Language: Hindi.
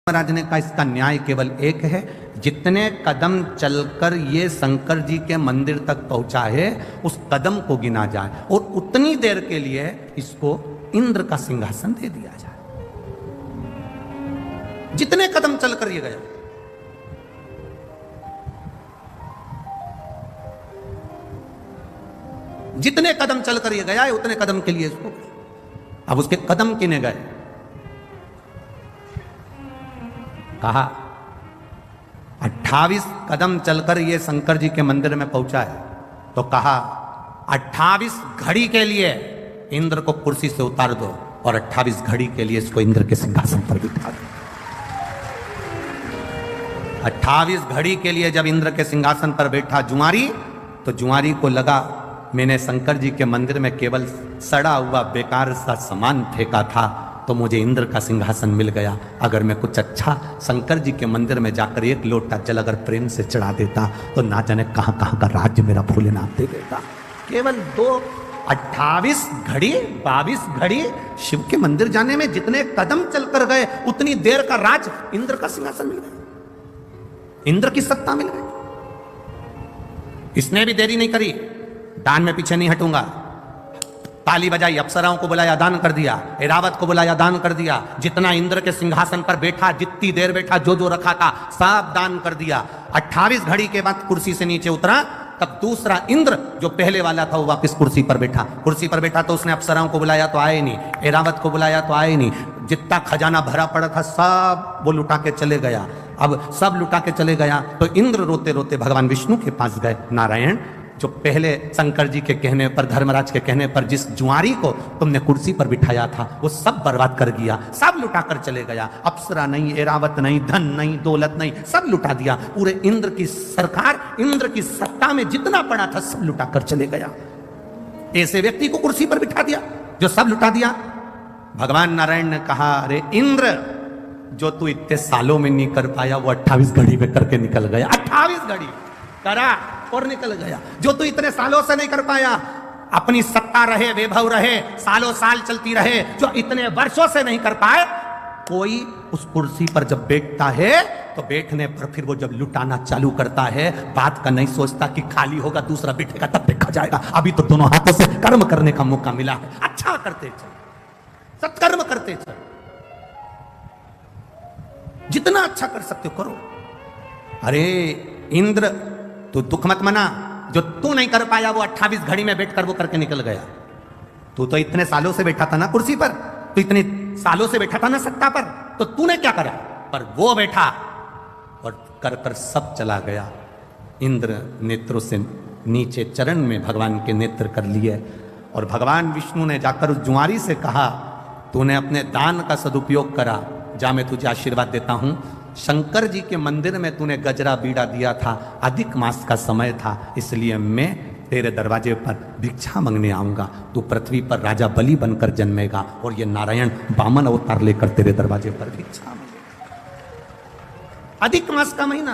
महाराज ने कहा इसका न्याय केवल एक है, जितने कदम चलकर ये शंकर जी के मंदिर तक पहुंचा है उस कदम को गिना जाए और उतनी देर के लिए इसको इंद्र का सिंहासन दे दिया जाए। जितने कदम चलकर ये गया, जितने कदम चलकर ये गया है उतने कदम के लिए इसको, अब उसके कदम किने गए, कहा 28 कदम चलकर ये शंकर जी के मंदिर में पहुंचा है, तो कहा 28 घड़ी के लिए इंद्र को कुर्सी से उतार दो और 28 घड़ी के लिए इसको इंद्र के सिंहासन पर बिठा दो। 28 घड़ी के लिए जब इंद्र के सिंहासन पर बैठा जुआरी, तो जुआरी को लगा मैंने शंकर जी के मंदिर में केवल सड़ा हुआ बेकार सा सामान फेंका था तो मुझे इंद्र का सिंहासन मिल गया। अगर मैं कुछ अच्छा शंकर जी के मंदिर में जाकर एक लोटा जल अगर प्रेम से चढ़ा देता तो ना जाने कहां कहां का राज्य मेरा भोलेनाथ दे देता। केवल 28 घड़ी 22 घड़ी शिव के मंदिर जाने में जितने कदम चलकर गए उतनी देर का राज इंद्र का सिंहासन मिल गया, इंद्र की सत्ता मिल गई। इसने भी देरी नहीं करी, दान में पीछे नहीं हटूंगा, ताली बजाई, अप्सराओं को बुलाया, दान कर दिया, एरावत को बुलाया, दान कर दिया, जितना इंद्र के सिंहासन पर बैठा, जितनी देर बैठा, जो जो रखा था सब दान कर दिया। 28 घड़ी के बाद कुर्सी से नीचे उतरा, तब दूसरा इंद्र जो पहले वाला था वो वापस कुर्सी पर बैठा। कुर्सी पर बैठा तो उसने अप्सराओं को बुलाया तो आए नहीं, एरावत को बुलाया तो आए नहीं, जितना खजाना भरा पड़ा था सब वो लुटा के चले गया। अब सब लुटा के चले गया तो इंद्र रोते रोते भगवान विष्णु के पास गए, नारायण जो पहले शंकर जी के कहने पर, धर्मराज के कहने पर जिस जुआरी को तुमने कुर्सी पर बिठाया था वो सब बर्बाद कर दिया, सब लुटा कर चले गया। अप्सरा नहीं, एरावत नहीं, धन नहीं, दौलत नहीं, सब लुटा दिया। पूरे इंद्र की सरकार, इंद्र की सत्ता में जितना पड़ा था सब लुटा कर चले गया। ऐसे व्यक्ति को कुर्सी पर बिठा दिया जो सब लुटा दिया। भगवान नारायण ने कहा, अरे इंद्र, जो तू इतने सालों में नहीं कर पाया वो 28 घड़ी में करके निकल गया। 28 घड़ी करा और निकल गया। जो तू इतने सालों से नहीं कर पाया, अपनी सत्ता रहे, वैभव रहे, सालों साल चलती रहे, जो इतने वर्षों से नहीं कर पाए, कोई उस कुर्सी पर जब बैठता है तो बैठने पर फिर वो जब लुटाना चालू करता है, बात का नहीं सोचता कि खाली होगा दूसरा बैठेगा तब देखा जाएगा। अभी तो दोनों हाथों से कर्म करने का मौका मिला है, अच्छा करते चल, सत्कर्म करते चल, जितना अच्छा कर सकते हो करो। अरे इंद्र, तू दुख मत मना, जो तू नहीं कर पाया वो 28 घड़ी में बैठकर वो करके निकल गया। तू तो इतने सालों से बैठा था ना कुर्सी पर, तू इतने सालों से बैठा था ना सत्ता पर, तो तूने क्या करा? पर वो बैठा और कर कर सब चला गया। इंद्र नेत्रों से नीचे चरण में भगवान के नेत्र कर लिए और भगवान विष्णु ने जाकर उस जुआरी से कहा, तूने अपने दान का सदुपयोग करा, जा मैं तुझे आशीर्वाद देता हूं। शंकर जी के मंदिर में तूने गजरा बीड़ा दिया था, अधिक मास का समय था, इसलिए मैं तेरे दरवाजे पर भिक्षा मांगने आऊंगा। तू पृथ्वी पर राजा बलि बनकर जन्मेगा और ये नारायण वामन अवतार लेकर तेरे दरवाजे पर भिक्षा मांगेगा। अधिक मास का महीना,